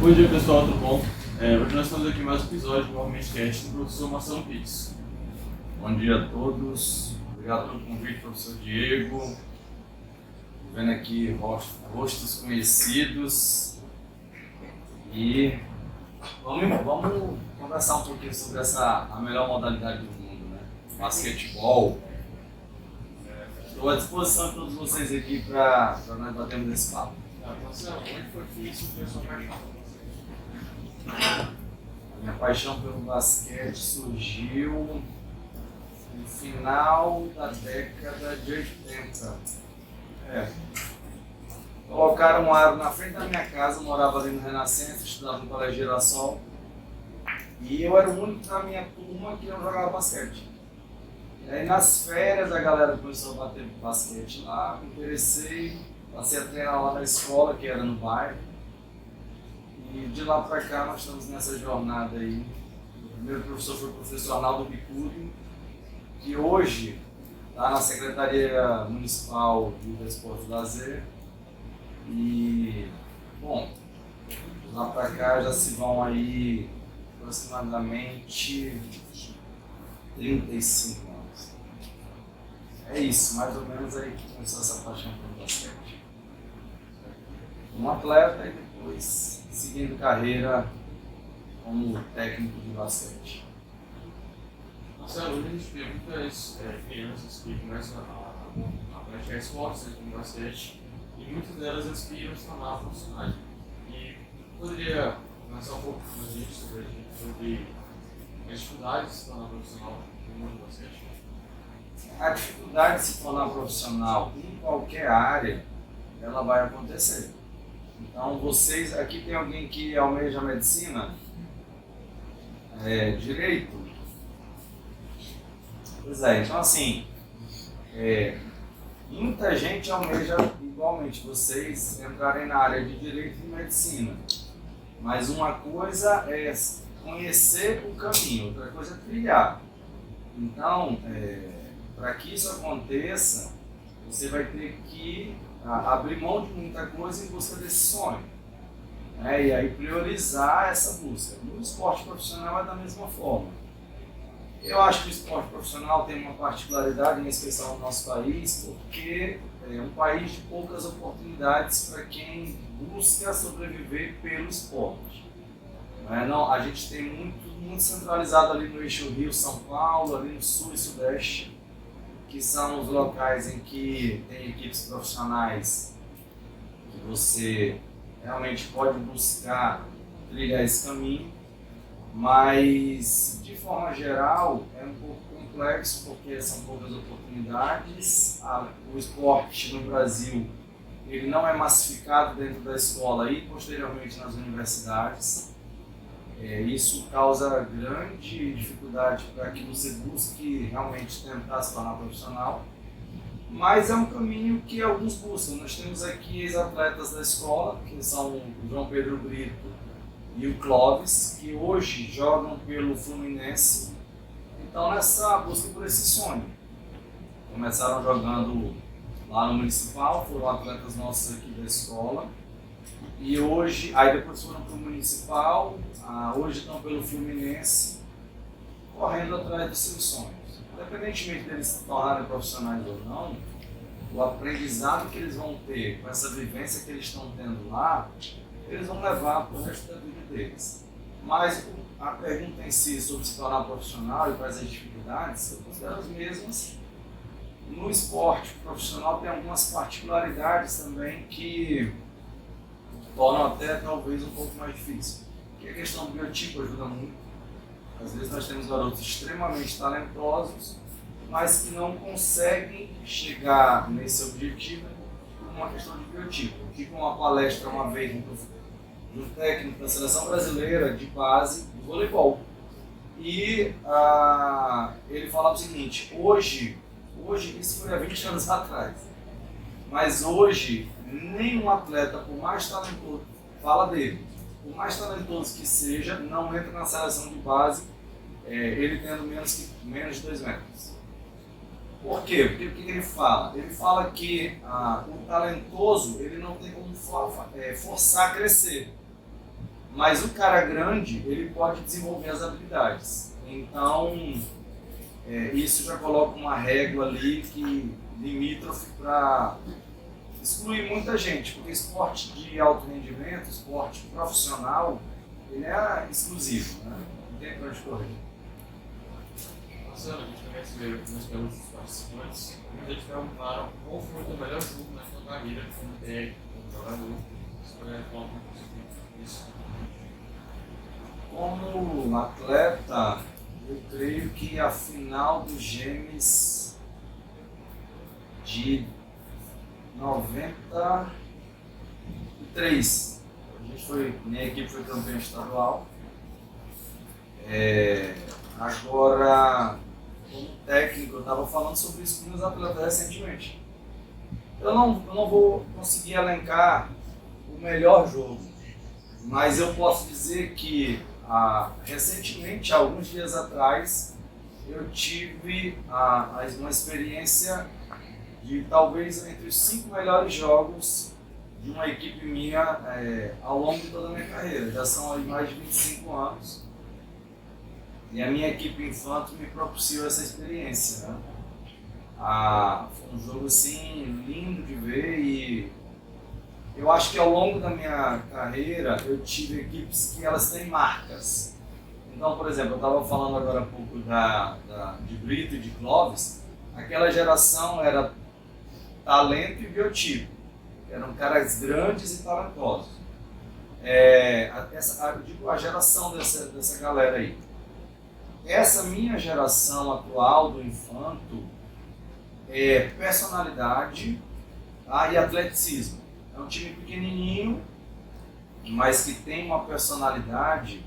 Bom dia pessoal, tudo bom? Hoje nós estamos aqui em mais um episódio do Homecast do professor Marcelo Pires. Bom dia a todos, obrigado pelo convite, professor Diego. Vendo aqui rostos conhecidos e vamos conversar um pouquinho sobre a melhor modalidade do mundo, né? Basquetebol. Estou à disposição de todos vocês aqui para nós batermos esse papo. Marcelo, onde foi que isso foi a sua paixão? A minha paixão pelo basquete surgiu no final da década de 80. Colocaram um aro na frente da minha casa, eu morava ali no Renascença, estudava no Colégio Girassol. E eu era o único da minha turma que não jogava basquete. E aí nas férias a galera começou a bater basquete lá, me interessei, passei a treinar lá na escola, que era no bairro. E de lá para cá nós estamos nessa jornada aí. O primeiro professor foi o professor Arnaldo Bicudo, que hoje está na Secretaria Municipal do Esporte e Lazer. E, bom, de lá para cá já se vão aí aproximadamente 35 anos. É isso, mais ou menos aí que começou essa paixão pelo basquete. Um atleta e depois seguindo carreira como técnico de basquete. Marcelo, hoje a gente vê muitas crianças que começam a praticar esportes, como basquete, e muitas delas aspiram a se tornar profissionais. E poderia começar um pouco com a gente sobre as dificuldades de se tornar profissional no mundo do basquete? A dificuldade de se tornar profissional em qualquer área, ela vai acontecer. Então, vocês, aqui tem alguém que almeja medicina? Direito? Pois é, então assim, muita gente almeja igualmente vocês entrarem na área de direito e medicina. Mas uma coisa é conhecer o caminho, outra coisa é trilhar. Então, para que isso aconteça, você vai ter que abrir mão de muita coisa em busca desse sonho. E aí priorizar essa busca. No esporte profissional é da mesma forma. Eu acho que o esporte profissional tem uma particularidade, em especial no nosso país, porque é um país de poucas oportunidades para quem busca sobreviver pelo esporte. Não, a gente tem muito centralizado ali no eixo Rio-São Paulo, ali no sul e sudeste, que são os locais em que tem equipes profissionais que você realmente pode buscar trilhar esse caminho, mas de forma geral é um pouco complexo porque são poucas oportunidades. O esporte no Brasil ele não é massificado dentro da escola e posteriormente nas universidades. Isso causa grande dificuldade para que você busque realmente tentar se tornar profissional, mas é um caminho que alguns buscam. Nós temos aqui ex-atletas da escola, que são o João Pedro Brito e o Clóvis, que hoje jogam pelo Fluminense. Então, nessa busca por esse sonho, começaram jogando lá no Municipal, foram atletas nossos aqui da escola. E hoje, aí depois foram para o Municipal, hoje estão pelo Fluminense, correndo atrás dos seus sonhos. Independentemente deles se tornarem profissionais ou não, o aprendizado que eles vão ter com essa vivência que eles estão tendo lá, eles vão levar para o resto da vida deles. Mas a pergunta em si sobre se tornar profissional e quais as dificuldades, eu considero as mesmas. No esporte profissional tem algumas particularidades também que tornam até talvez um pouco mais difícil. Que a questão do biotipo ajuda muito. Às vezes nós temos garotos extremamente talentosos, mas que não conseguem chegar nesse objetivo por uma questão de biotipo. Eu tive uma palestra uma vez de um técnico da Seleção Brasileira de base de voleibol. E ele falava o seguinte, hoje, isso foi há 20 anos atrás, mas hoje nenhum atleta, por mais talentoso, fala dele, por mais talentoso que seja, não entra na seleção de base, ele tendo menos de 2 metros. Por quê? Porque o que ele fala? Ele fala que o talentoso ele não tem como forçar a crescer. mas o cara grande, ele pode desenvolver as habilidades. Então, isso já coloca uma régua ali que limítrofe para excluir muita gente, porque esporte de alto rendimento, esporte profissional, ele é exclusivo, né? Não tem para onde correr. Marcelo, a gente também recebeu algumas perguntas dos participantes. Muita gente perguntaram qual foi o melhor jogo na sua carreira como técnico, como jogador. Você vai falar um pouco sobre isso? Como atleta, eu creio que a final do Gêmeos de 93. Minha equipe foi campeã estadual. Agora, como técnico, eu estava falando sobre isso com meus atletas recentemente. Eu não vou conseguir elencar o melhor jogo, mas eu posso dizer que recentemente, alguns dias atrás, eu tive uma experiência de talvez entre os 5 melhores jogos de uma equipe minha ao longo de toda a minha carreira. Já são aí mais de 25 anos e a minha equipe infanto me propiciou essa experiência, né? Foi um jogo assim lindo de ver e eu acho que ao longo da minha carreira eu tive equipes que elas têm marcas. Então, por exemplo, eu estava falando agora há pouco de Brito e de Clóvis. Aquela geração era talento e biotipo. Eram caras grandes e talentosos. Eu digo a geração dessa galera aí. Essa minha geração atual do infanto é personalidade e atleticismo. É um time pequenininho, mas que tem uma personalidade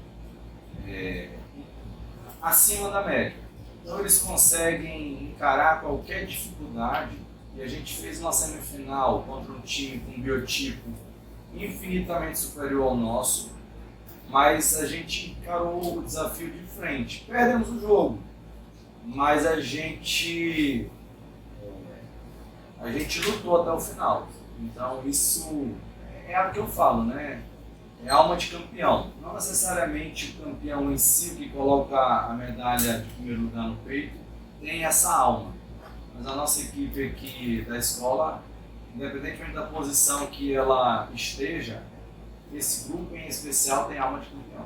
acima da média. Então eles conseguem encarar qualquer dificuldade. E a gente fez uma semifinal contra um time com um biotipo infinitamente superior ao nosso, mas a gente encarou o desafio de frente. Perdemos o jogo, mas a gente lutou até o final. Então isso é o que eu falo, né? É alma de campeão. Não necessariamente o campeão em si, que coloca a medalha de primeiro lugar no peito, tem essa alma. Mas a nossa equipe aqui da escola, independentemente da posição que ela esteja, esse grupo em especial tem alma de campeão.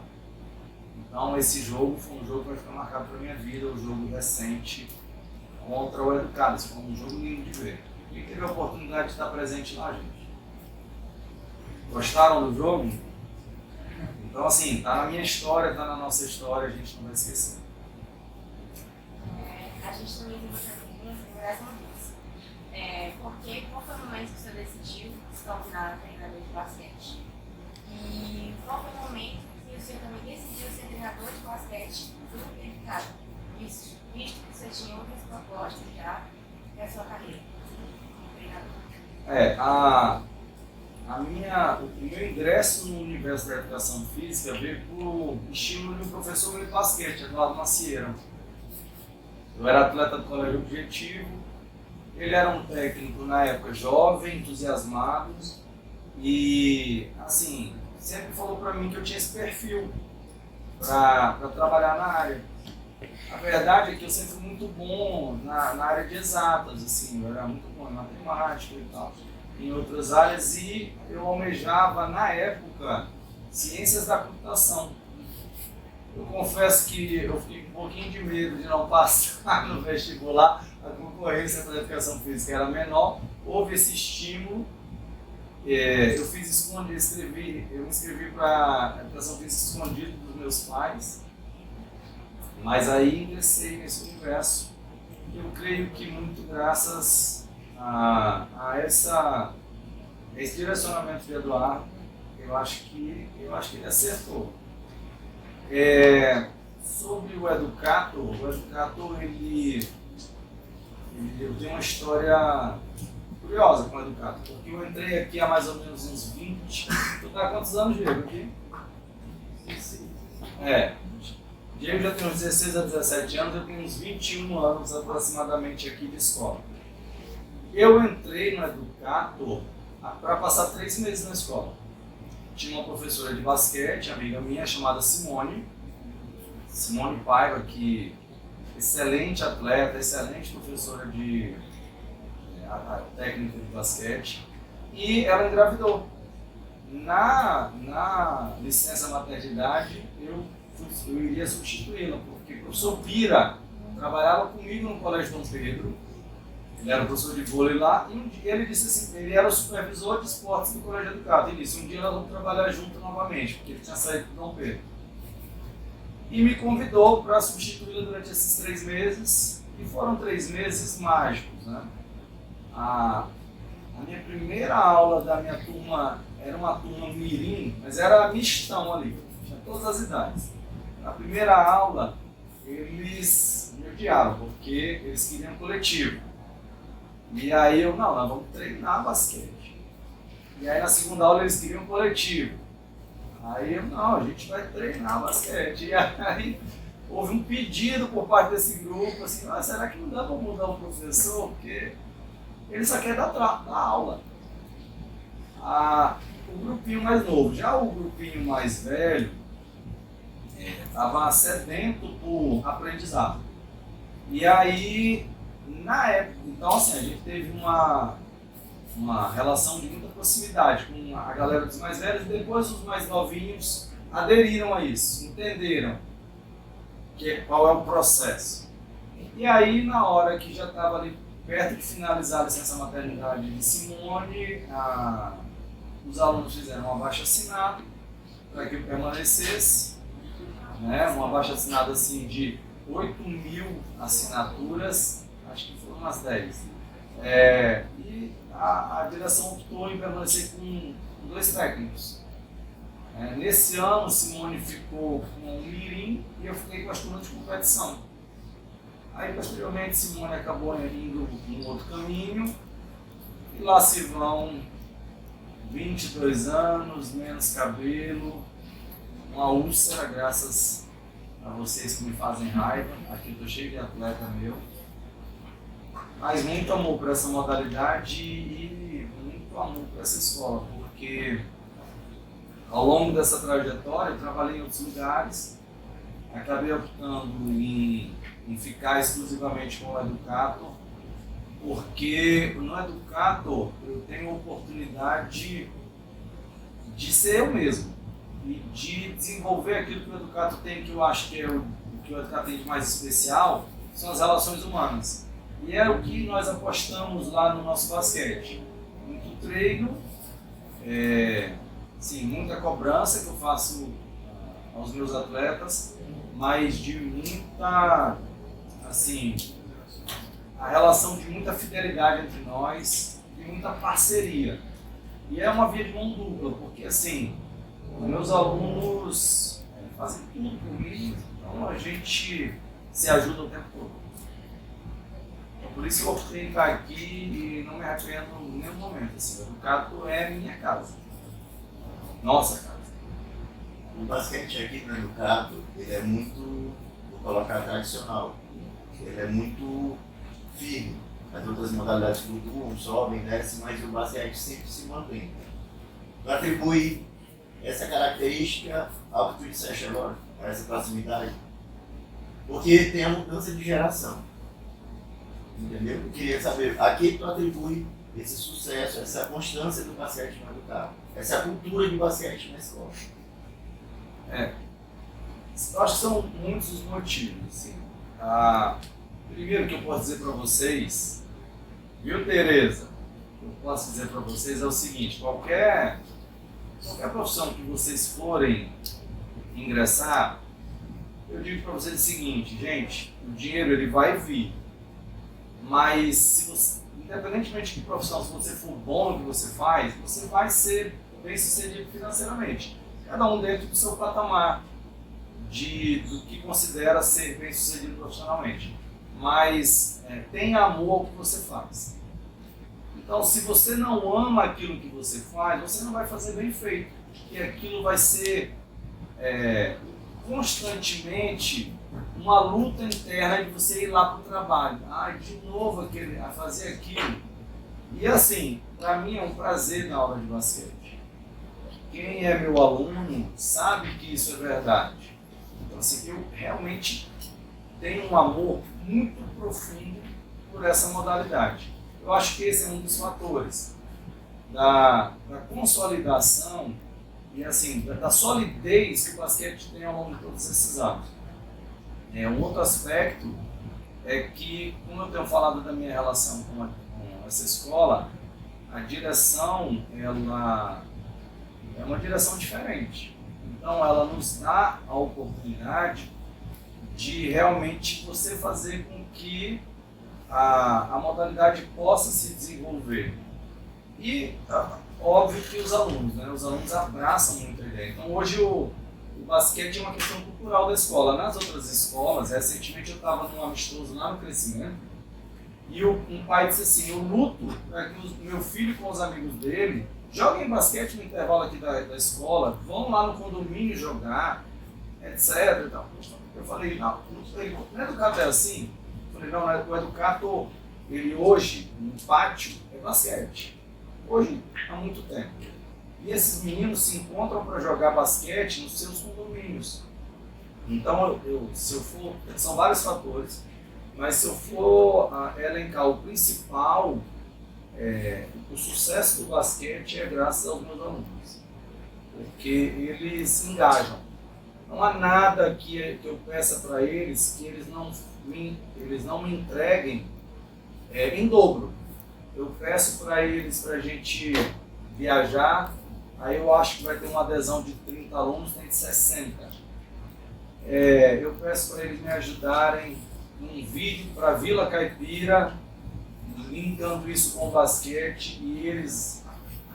Então esse jogo foi um jogo que vai ficar marcado para a minha vida, um jogo recente contra o Educados. Foi um jogo lindo de ver. E teve a oportunidade de estar presente lá, gente. Gostaram do jogo? Então assim, tá na minha história, tá na nossa história, a gente não vai esquecer. A gente também tem uma pergunta, mais uma vez. Qual foi o momento que o senhor decidiu se tornar treinador de basquete? E qual foi o momento que o senhor também decidiu ser treinador de basquete do Educado? Visto que você tinha outras propostas já na sua carreira como treinador. O meu ingresso no universo da educação física veio por estímulo de um professor de basquete, Eduardo Macieira. Eu era atleta do colégio Objetivo, ele era um técnico na época jovem, entusiasmado e assim, sempre falou para mim que eu tinha esse perfil para trabalhar na área. A verdade é que eu sempre fui muito bom na área de exatas, assim, eu era muito bom em matemática e tal, em outras áreas, e eu almejava na época ciências da computação. Eu confesso que eu fiquei com um pouquinho de medo de não passar no vestibular, a concorrência para a educação física era menor, houve esse estímulo. Eu fiz escondido, eu me inscrevi para a educação física escondido dos meus pais, mas aí ingressei nesse universo. Eu creio que muito graças a esse direcionamento de Eduardo, eu acho que ele acertou. Sobre o Educator, ele tem uma história curiosa com o Educator, porque eu entrei aqui há mais ou menos uns 20. Tu tá há quantos anos, Diego, aqui? Diego já tem uns 16 a 17 anos, eu tenho uns 21 anos aproximadamente aqui de escola. Eu entrei no Educator para passar 3 meses na escola. tinha uma professora de basquete, amiga minha, chamada Simone Paiva, que excelente atleta, excelente professora de técnica de basquete, e ela engravidou. Na licença maternidade, eu iria substituí-la, porque o professor Pira trabalhava comigo no Colégio Dom Pedro, ele era professor de vôlei lá, e um dia ele disse assim, ele era o supervisor de esportes do Colégio Educado, ele disse, um dia nós vamos trabalhar junto novamente, porque ele tinha saído do Dom Pedro. E me convidou para substituí-la durante esses 3 meses, e foram 3 meses mágicos, né? A minha primeira aula da minha turma era uma turma mirim, mas era mistão ali, tinha todas as idades. Na primeira aula, eles me odiavam, porque eles queriam coletivo. E aí eu, não, nós vamos treinar basquete. E aí na segunda aula eles queriam coletivo. Aí eu, não, a gente vai treinar basquete. E aí houve um pedido por parte desse grupo, assim, será que não dá para mudar o professor? Porque ele só quer dar aula. O grupinho mais novo, já o grupinho mais velho, estava sedento por aprendizado. E aí, na época, então assim, a gente teve uma relação de muita proximidade com a galera dos mais velhos, e depois os mais novinhos aderiram a isso, entenderam qual é o processo. E aí, na hora que já estava ali perto de finalizar a licença maternidade de Simone, os alunos fizeram um abaixo-assinado para que eu permanecesse, né? Um abaixo-assinado assim, de 8.000 assinaturas, acho que foram umas 10. E a direção optou em permanecer com 2 técnicos. Nesse ano, Simone ficou com o mirim e eu fiquei com as turmas de competição. Aí, posteriormente, Simone acabou indo em outro caminho, e lá se vão 22 anos, menos cabelo, uma úlcera, graças a vocês que me fazem raiva. Aqui eu estou cheio de atleta meu. Mas muito amor por essa modalidade e muito amor por essa escola, porque ao longo dessa trajetória eu trabalhei em outros lugares, acabei optando em ficar exclusivamente com o Educator, porque no Educator eu tenho a oportunidade de ser eu mesmo e de desenvolver aquilo que o Educator tem, que eu acho que é o que o Educator tem de mais especial, são as relações humanas. E é o que nós apostamos lá no nosso basquete. Muito treino, sim, muita cobrança que eu faço aos meus atletas, mas de muita, assim, a relação de muita fidelidade entre nós e muita parceria. E é uma via de mão dupla, porque assim, os meus alunos fazem tudo por mim, então a gente se ajuda o tempo todo. Por isso que eu optei estar aqui e não me arrependo em nenhum momento. Assim, o Educator é minha casa. Nossa casa. O basquete aqui no Educator, ele é muito, vou colocar, tradicional. Ele é muito firme. As outras modalidades flutuam, sobem, descem, mas o basquete sempre se mantém. Tu atribui essa característica ao que tu disseste agora, a essa proximidade, porque tem a mudança de geração. Entendeu? Eu queria saber a que tu atribui esse sucesso, essa constância do basquete no Educator, essa cultura de basquete na escola. Eu acho que são muitos os motivos. Assim. Primeiro que eu posso dizer para vocês, viu, Tereza? O que eu posso dizer para vocês é o seguinte: qualquer profissão que vocês forem ingressar, eu digo para vocês o seguinte, gente, o dinheiro ele vai vir. Mas, se você, independentemente de que profissão, se você for bom no que você faz, você vai ser bem sucedido financeiramente. Cada um dentro do seu patamar, do que considera ser bem sucedido profissionalmente. Mas tenha amor ao que você faz. Então, se você não ama aquilo que você faz, você não vai fazer bem feito. E aquilo vai ser constantemente uma luta interna de você ir lá para o trabalho. De novo a fazer aquilo. E assim, para mim é um prazer na aula de basquete. quem é meu aluno sabe que isso é verdade. Então, assim, eu realmente tenho um amor muito profundo por essa modalidade. Eu acho que esse é um dos fatores da consolidação e assim, da solidez que o basquete tem ao longo de todos esses anos. Um outro aspecto é que, como eu tenho falado da minha relação com essa escola, a direção ela é uma direção diferente. Então ela nos dá a oportunidade de realmente você fazer com que a modalidade possa se desenvolver. E óbvio que os alunos abraçam muito a ideia. Então hoje o basquete é uma questão cultural da escola. Nas outras escolas, recentemente eu estava num amistoso lá no Crescimento, e um pai disse assim, eu luto para que o meu filho com os amigos dele joguem basquete no intervalo aqui da escola, vão lá no condomínio jogar, etc. Então, eu falei, não é educado é assim? Eu falei, não, o educado, ele hoje, no pátio, é basquete. Hoje, há muito tempo. E esses meninos se encontram para jogar basquete nos seus condomínios. Então, se eu for, são vários fatores, mas se eu for elencar o principal, o sucesso do basquete é graças aos meus alunos, porque eles engajam. Não há nada que eu peça para eles que eles não me entreguem em dobro. Eu peço para eles para a gente viajar, aí eu acho que vai ter uma adesão de 30 alunos, tem de 60. Eu peço para eles me ajudarem num vídeo para Vila Caipira, linkando isso com o basquete, e eles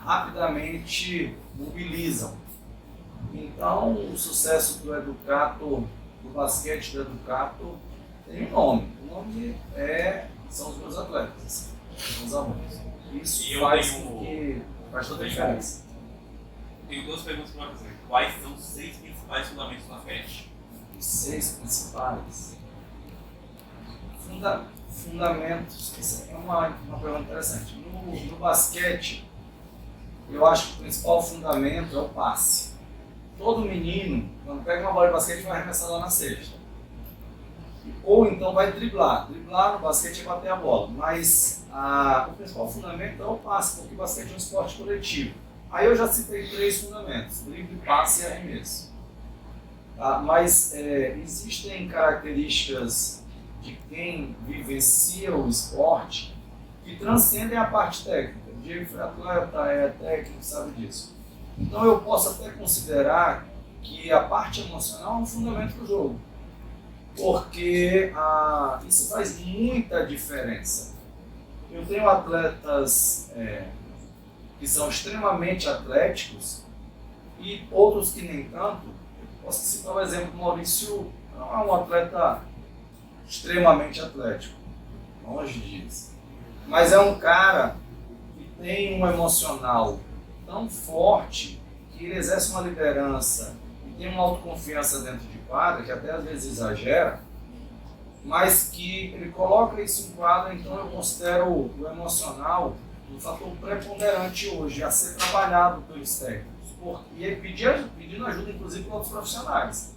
rapidamente mobilizam. Então, o sucesso do Educato, do basquete do Educato, tem um nome. O nome são os meus atletas, são os alunos. Isso faz toda a diferença. Tenho duas perguntas para você. Quais são os 6 principais fundamentos do basquete? Os 6 principais fundamentos. Essa é uma pergunta interessante. No basquete, eu acho que o principal fundamento é o passe. Todo menino, quando pega uma bola de basquete, vai arremessar lá na cesta. Ou então vai driblar. Driblar no basquete é bater a bola. Mas o principal fundamento é o passe, porque o basquete é um esporte coletivo. Aí eu já citei 3 fundamentos: drible, passe e arremesso. Mas existem características de quem vivencia o esporte que transcendem a parte técnica. O Diego foi atleta, é técnico, sabe disso. Então eu posso até considerar que a parte emocional é um fundamento do jogo, porque isso faz muita diferença. Eu tenho atletas que são extremamente atléticos e outros que nem tanto. Eu posso citar o exemplo do Maurício, não é um atleta extremamente atlético, longe disso, mas é um cara que tem um emocional tão forte que ele exerce uma liderança e tem uma autoconfiança dentro de quadra, que até às vezes exagera, mas que ele coloca isso em quadra. Então eu considero o emocional um fator preponderante hoje a ser trabalhado pelos técnicos, e pedindo ajuda inclusive para outros profissionais,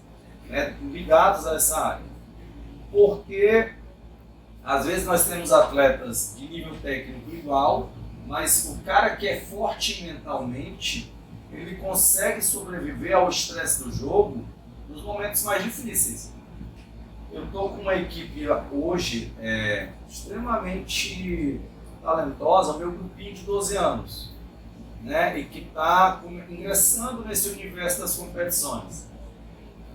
ligados a essa área. Porque às vezes nós temos atletas de nível técnico igual, mas o cara que é forte mentalmente, ele consegue sobreviver ao estresse do jogo nos momentos mais difíceis. Eu estou com uma equipe hoje extremamente talentosa, o meu grupinho de 12 anos, e que está ingressando nesse universo das competições.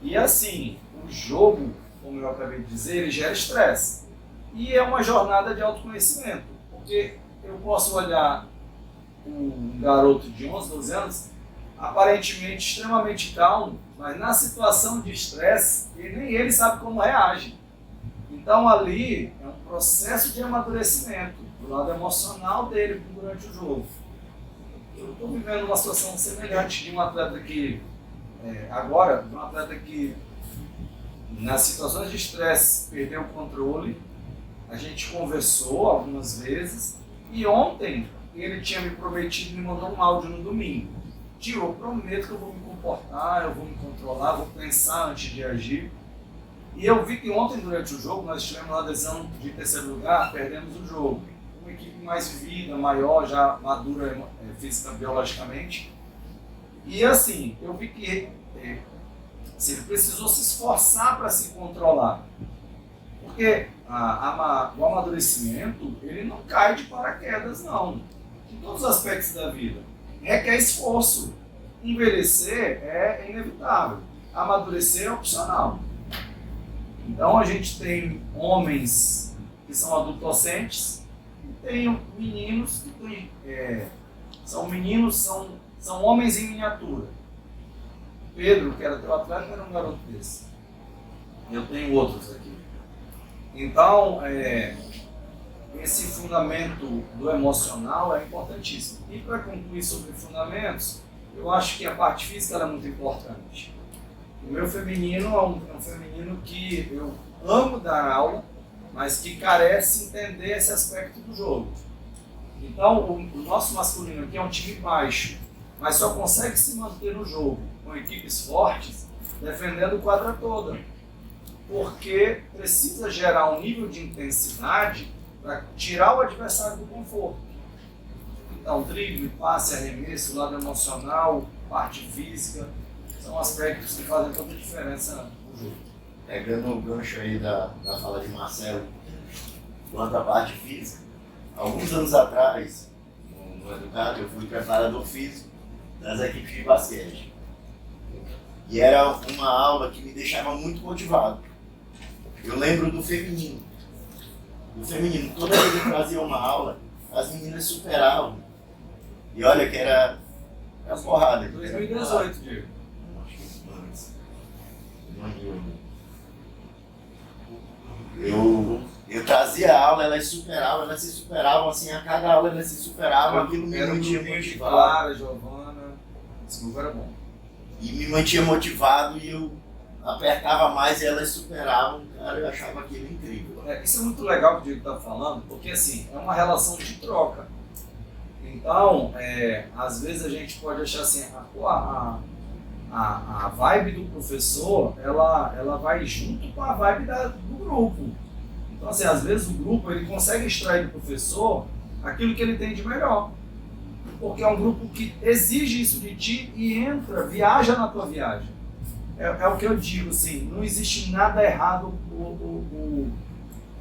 E assim, o jogo, como eu acabei de dizer, ele gera estresse. E é uma jornada de autoconhecimento, porque eu posso olhar um garoto de 11, 12 anos, aparentemente extremamente calmo, mas na situação de estresse, nem ele sabe como reage. Então ali é um processo de amadurecimento do lado emocional dele durante o jogo. Eu estou vivendo uma situação semelhante de um atleta que, nas situações de estresse, perdeu o controle. A gente conversou algumas vezes e ontem ele tinha me prometido e me mandou um áudio no domingo. tio, eu prometo que eu vou me comportar, eu vou me controlar, vou pensar antes de agir. E eu vi que ontem, durante o jogo, nós tivemos uma adesão de terceiro lugar, perdemos o jogo. Uma equipe mais vivida, maior, já madura física biologicamente. E assim, eu vi que ele precisou se esforçar para se controlar. Porque o amadurecimento, ele não cai de paraquedas, não. Em todos os aspectos da vida. Requer esforço. Envelhecer é inevitável. Amadurecer é opcional. Então a gente tem homens que são adultocentes e tem meninos que são homens em miniatura. Pedro, que era teu atleta, era um garoto desse. Eu tenho outros aqui. Então, esse fundamento do emocional é importantíssimo. E para concluir sobre fundamentos, eu acho que a parte física é muito importante. O meu feminino é um feminino que eu amo dar aula, mas que carece entender esse aspecto do jogo. Então, o nosso masculino aqui é um time baixo, mas só consegue se manter no jogo com equipes fortes, defendendo quadra toda. Porque precisa gerar um nível de intensidade para tirar o adversário do conforto. Então, drible, passe, arremesso, lado emocional, parte física, são aspectos que fazem toda a diferença no jogo. Pegando o gancho aí da fala de Marcelo, quanto à parte física, alguns anos atrás, no Educado, eu fui preparador físico das equipes de basquete. E era uma aula que me deixava muito motivado. Eu lembro do feminino. Toda vez que eu fazia uma aula, as meninas superavam. E olha que era porrada. 2018, Diego. Acho que antes. Eu trazia a aula, elas se superavam, assim, a cada aula elas se superavam, aquilo me mantinha motivado. Clara, Giovana, esse grupo era bom. E me mantinha motivado e eu apertava mais e elas superavam, cara, eu achava aquilo incrível. Isso é muito legal que o Diego está falando, porque assim, é uma relação de troca. Então, às vezes a gente pode achar assim, a vibe do professor, ela vai junto com a vibe do grupo. Então, assim, às vezes o grupo ele consegue extrair do professor aquilo que ele tem de melhor. Porque é um grupo que exige isso de ti e viaja na tua viagem. É o que eu digo, assim, não existe nada errado ou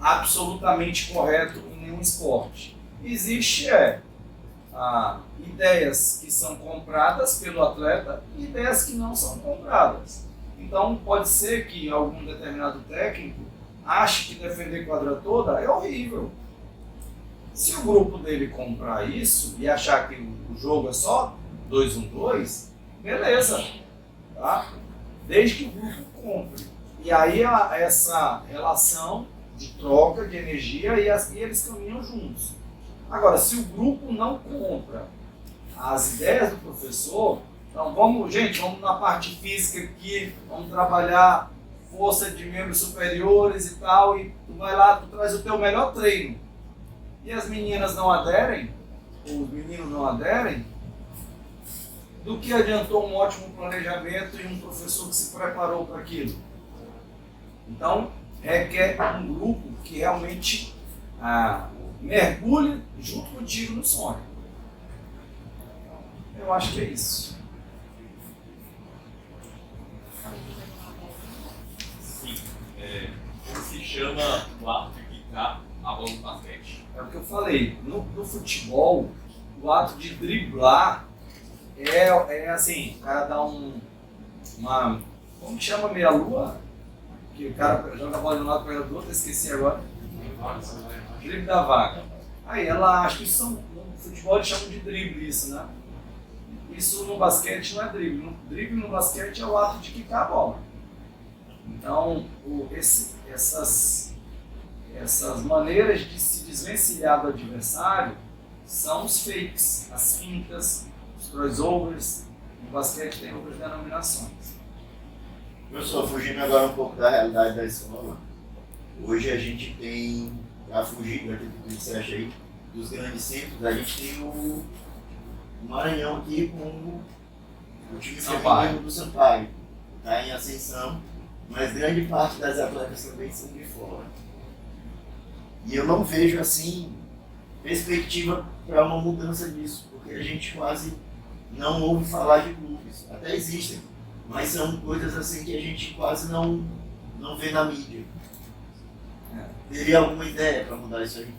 absolutamente correto em nenhum esporte. Existe ideias que são compradas pelo atleta e ideias que não são compradas. Então pode ser que algum determinado técnico ache que defender quadra toda é horrível. Se o grupo dele comprar isso e achar que o jogo é só 2-1-2, beleza, tá? Desde que o grupo compre. E aí essa relação de troca de energia e eles caminham juntos. Agora, se o grupo não compra as ideias do professor, então vamos na parte física aqui, vamos trabalhar força de membros superiores e tal, e tu vai lá, tu traz o teu melhor treino. E as meninas não aderem, ou os meninos não aderem, do que adiantou um ótimo planejamento e um professor que se preparou para aquilo. Então, requer um grupo que realmente mergulhe junto contigo no sonho. Eu acho que é isso. Sim. Como se chama o ato de quicar a bola no basquete? É o que eu falei. No futebol, o ato de driblar é assim, o cara dá uma... Como que chama meia-lua? Que o cara joga a bola de um lado para o outro, esqueci agora. Drible da vaga. Aí ela acha que isso no futebol eles chamam de drible isso, né? Isso no basquete não é drible. No drible no basquete é o ato de quicar a bola. Então, essas maneiras de se desvencilhar do adversário são os fakes, as fintas, os crossovers. No basquete tem outras denominações. Professor, fugindo agora um pouco da realidade da escola, hoje a gente tem, para fugir daquilo que você acha aí, dos grandes centros, a gente tem o Maranhão aqui com O time Sampaio. feminino do Sampaio está em ascensão, mas grande parte das atletas também são de fora. E eu não vejo assim perspectiva para uma mudança disso, porque a gente quase não ouve falar de clubes. Até existem, mas são coisas assim que a gente quase não vê na mídia. Teria alguma ideia para mudar isso aí?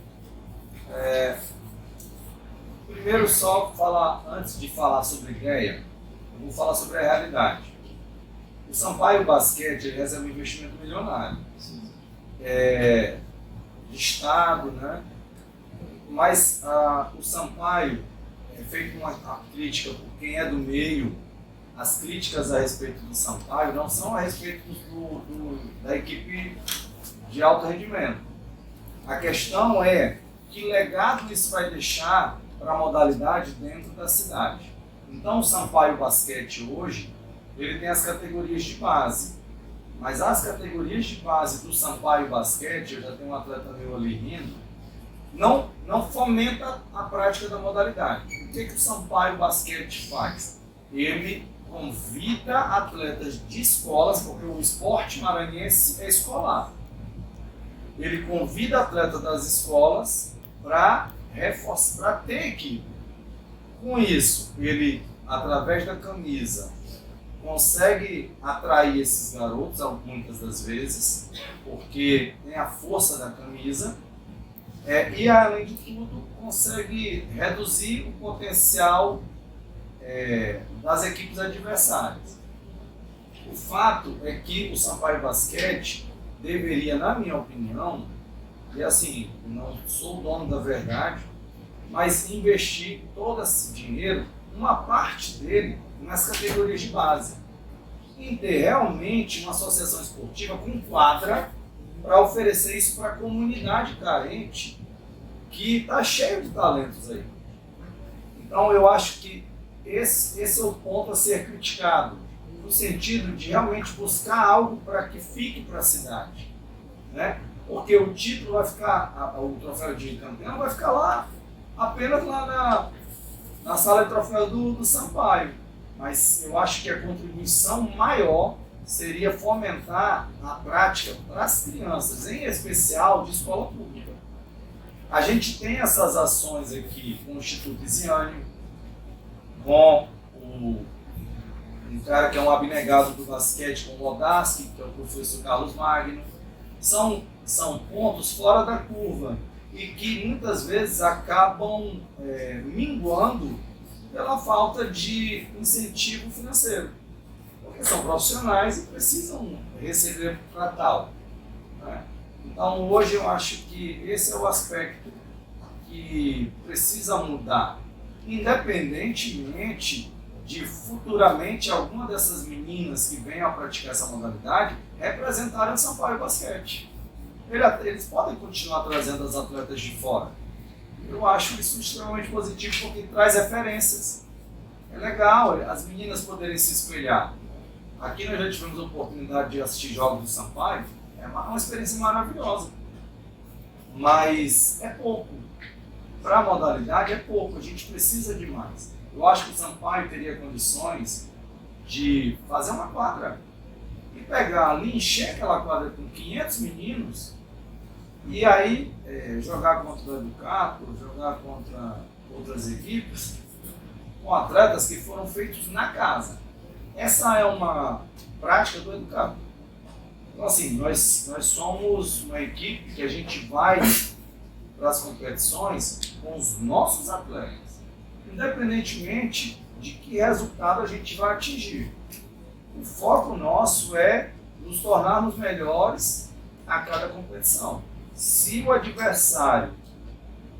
Primeiro, só falar, antes de falar sobre ideia, eu vou falar sobre a realidade. O Sampaio Basquete ele recebe um investimento milionário. De Estado, né? Mas o Sampaio, feito uma crítica por quem é do meio, as críticas a respeito do Sampaio não são a respeito da equipe de alto rendimento. A questão é que legado isso vai deixar para a modalidade dentro da cidade. Então o Sampaio Basquete hoje, ele tem as categorias de base, mas as categorias de base do Sampaio Basquete, eu já tenho um atleta meu ali rindo, não fomenta a prática da modalidade. O que o Sampaio Basquete faz? Ele convida atletas de escolas, porque o esporte maranhense é escolar. Ele convida atletas das escolas para reforçar, para ter equipe. Com isso, ele, através da camisa, consegue atrair esses garotos, muitas das vezes, porque tem a força da camisa, e, além de tudo, consegue reduzir o potencial das equipes adversárias. O fato é que o Sampaio Basquete deveria, na minha opinião, e assim, não sou o dono da verdade, mas investir todo esse dinheiro, uma parte dele, nas categorias de base. E ter realmente uma associação esportiva com quadra para oferecer isso para a comunidade carente, que está cheio de talentos aí. Então eu acho que esse é o ponto a ser criticado, no sentido de realmente buscar algo para que fique para a cidade, né? Porque o título vai ficar, o troféu de campeão vai ficar lá, apenas lá na sala de troféu do Sampaio. Mas eu acho que a contribuição maior seria fomentar a prática para as crianças, em especial de escola pública. A gente tem essas ações aqui com o Instituto Isiane, com um cara que é um abnegado do basquete, com o Lodaski, que é o professor Carlos Magno. São pontos fora da curva e que muitas vezes acabam minguando pela falta de incentivo financeiro. Porque são profissionais e precisam receber para tal, né? Então hoje eu acho que esse é o aspecto que precisa mudar, independentemente de futuramente alguma dessas meninas que venham a praticar essa modalidade representarem o Sampaio Basquete. Eles podem continuar trazendo as atletas de fora. Eu acho isso extremamente positivo porque traz referências. É legal as meninas poderem se espelhar. Aqui nós já tivemos a oportunidade de assistir jogos do Sampaio, é uma experiência maravilhosa. Mas é pouco. Para a modalidade é pouco, a gente precisa de mais. Eu acho que o Sampaio teria condições de fazer uma quadra e pegar ali, encher aquela quadra com 500 meninos e aí jogar contra o Educato, jogar contra outras equipes com atletas que foram feitos na casa. Essa é uma prática do Educato. Então assim, nós somos uma equipe que a gente vai para as competições com os nossos atletas, independentemente de que resultado a gente vai atingir. O foco nosso é nos tornarmos melhores a cada competição. Se o adversário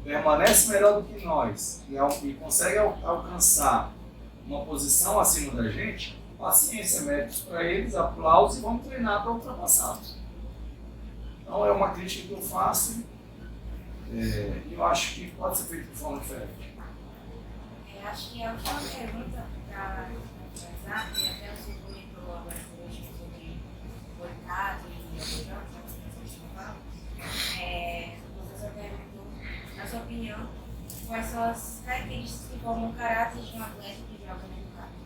permanece melhor do que nós e consegue alcançar uma posição acima da gente, paciência, méritos para eles, aplausos e vamos treinar para ultrapassá-los. Então é uma crítica que eu faço e eu acho que pode ser feito de forma diferente. Acho que a última pergunta para finalizar, e até o senhor comentou agora sobre boicote e abojão, o professor perguntou, na sua opinião, quais são as características que formam o caráter de um atleta que joga no Educato?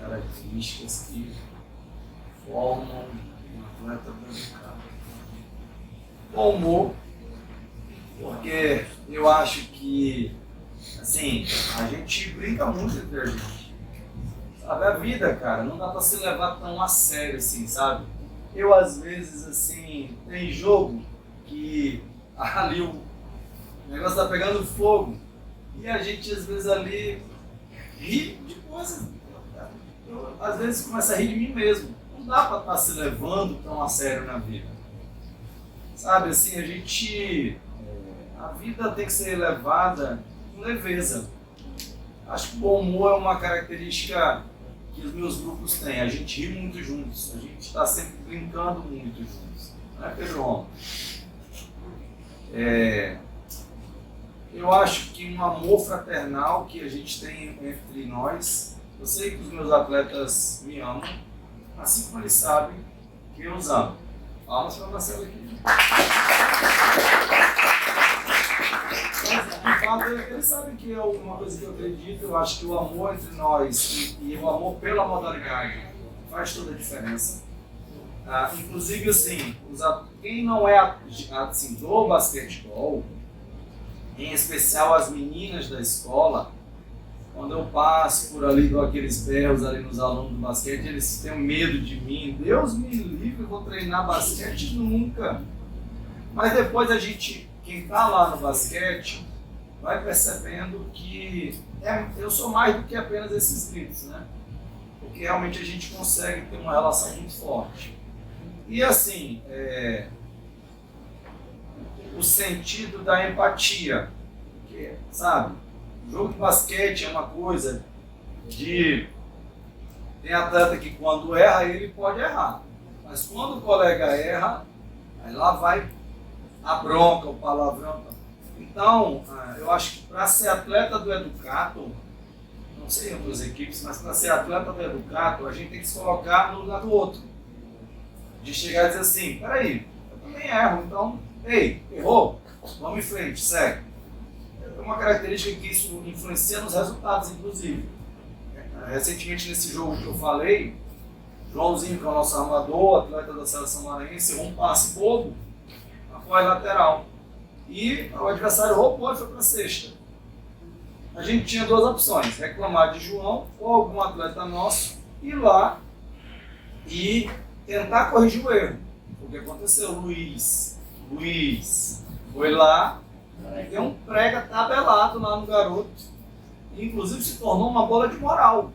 características que formam um atleta bem educado. Bom humor, porque eu acho que, assim, a gente brinca muito entre a gente. Sabe, a vida, cara, não dá pra se levar tão a sério assim, sabe? Eu, às vezes, assim, tem jogo que ali o negócio tá pegando fogo e a gente, às vezes, ali ri de coisas. Eu, às vezes, começo a rir de mim mesmo. Não dá pra estar se levando tão a sério na vida. Sabe, assim, a vida tem que ser levada com leveza. Acho que o bom humor é uma característica que os meus grupos têm. A gente ri muito juntos, a gente está sempre brincando muito juntos. Não é, Pedro? Eu acho que um amor fraternal que a gente tem entre nós, eu sei que os meus atletas me amam, assim como eles sabem que eu os amo. Palmas para Marcelo aqui. Mas, de fato, eles sabem que é uma coisa que eu acredito. Eu acho que o amor entre nós e o amor pela modalidade faz toda a diferença. Inclusive, assim, quem não é assim, do basquetebol, em especial as meninas da escola, quando eu passo por ali, dou aqueles berros ali nos alunos do basquete, eles têm medo de mim. Deus me livre, eu vou treinar basquete nunca. Mas depois quem está lá no basquete, vai percebendo que eu sou mais do que apenas esses gritos, né? Porque realmente a gente consegue ter uma relação muito forte. E assim, o sentido da empatia, porque, sabe, o jogo de basquete é uma coisa tem atleta que quando erra, ele pode errar. Mas quando o colega erra, aí lá vai a bronca, o palavrão. Então, eu acho que para ser atleta do Educato, não sei em outras equipes, mas para ser atleta do Educato, a gente tem que se colocar no lugar do outro. De chegar e dizer assim, peraí, eu também erro, então, ei, errou, vamos em frente, segue. É uma característica que isso influencia nos resultados, inclusive. Recentemente, nesse jogo que eu falei, Joãozinho, que é o nosso armador, atleta da Seleção Maranhense, errou um passe bobo, apoio lateral. E o adversário roubou e foi para a cesta. A gente tinha duas opções, reclamar de João ou algum atleta nosso, ir lá e tentar corrigir o erro. O que aconteceu? Luiz foi lá, deu um prega tabelado lá no garoto, e inclusive se tornou uma bola de moral.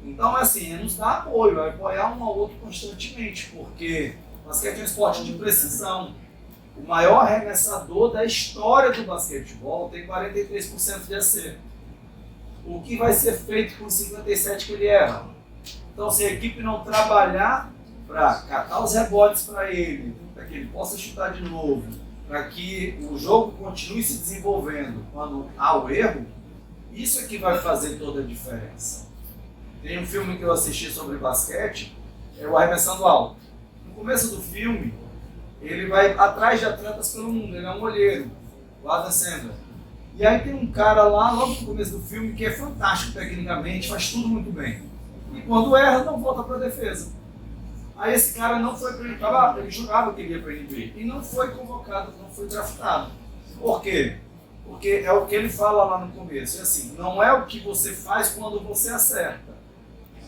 Então, assim, nos dá apoio, vai apoiar um ao outro constantemente, porque o basquete é um esporte de precisão. O maior arremessador da história do basquetebol tem 43% de acerto. O que vai ser feito com 57% que ele erra? Então, se a equipe não trabalhar para catar os rebotes para ele, para que ele possa chutar de novo, para que o jogo continue se desenvolvendo quando há o erro, isso é que vai fazer toda a diferença. Tem um filme que eu assisti sobre basquete, é o Arremessando Alto. No começo do filme, ele vai atrás de atletas pelo mundo, ele é um olheiro, o Adam Sandler. E aí tem um cara lá, logo no começo do filme, que é fantástico tecnicamente, faz tudo muito bem. E quando erra, não volta para a defesa. Aí esse cara não foi para ele jurava que ele ia para a NBA. E não foi convocado, não foi draftado. Por quê? Porque é o que ele fala lá no começo. É assim, não é o que você faz quando você acerta.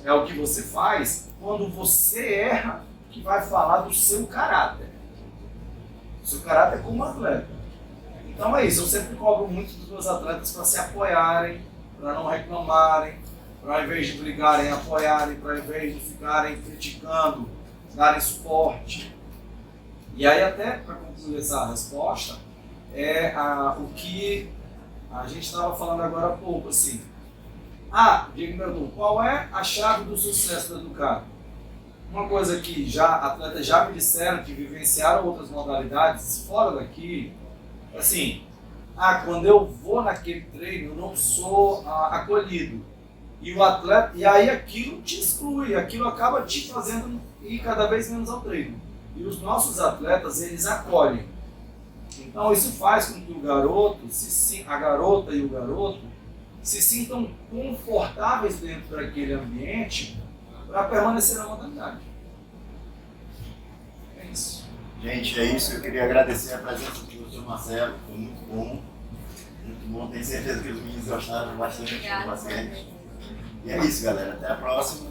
É o que você faz quando você erra que vai falar do seu caráter. O seu caráter como atleta. Então é isso, eu sempre cobro muito dos meus atletas para se apoiarem, para não reclamarem, para ao invés de brigarem, apoiarem, para ao invés de ficarem criticando, darem suporte. E aí até para concluir essa resposta, o que a gente estava falando agora há pouco, assim. Diego Meldon, qual é a chave do sucesso do Educato? Uma coisa que atletas já me disseram, que vivenciaram outras modalidades fora daqui, assim, quando eu vou naquele treino, eu não sou acolhido. E o atleta, e aí aquilo te exclui, aquilo acaba te fazendo ir cada vez menos ao treino. E os nossos atletas, eles acolhem. Então isso faz com que o garoto, a garota e o garoto, se sintam confortáveis dentro daquele ambiente para permanecer na modalidade. É isso. Gente, é isso. Eu queria agradecer a presença do professor Marcelo. Foi muito bom. Muito bom. Tenho certeza que os meninos gostaram bastante do basquete. E é isso, galera. Até a próxima.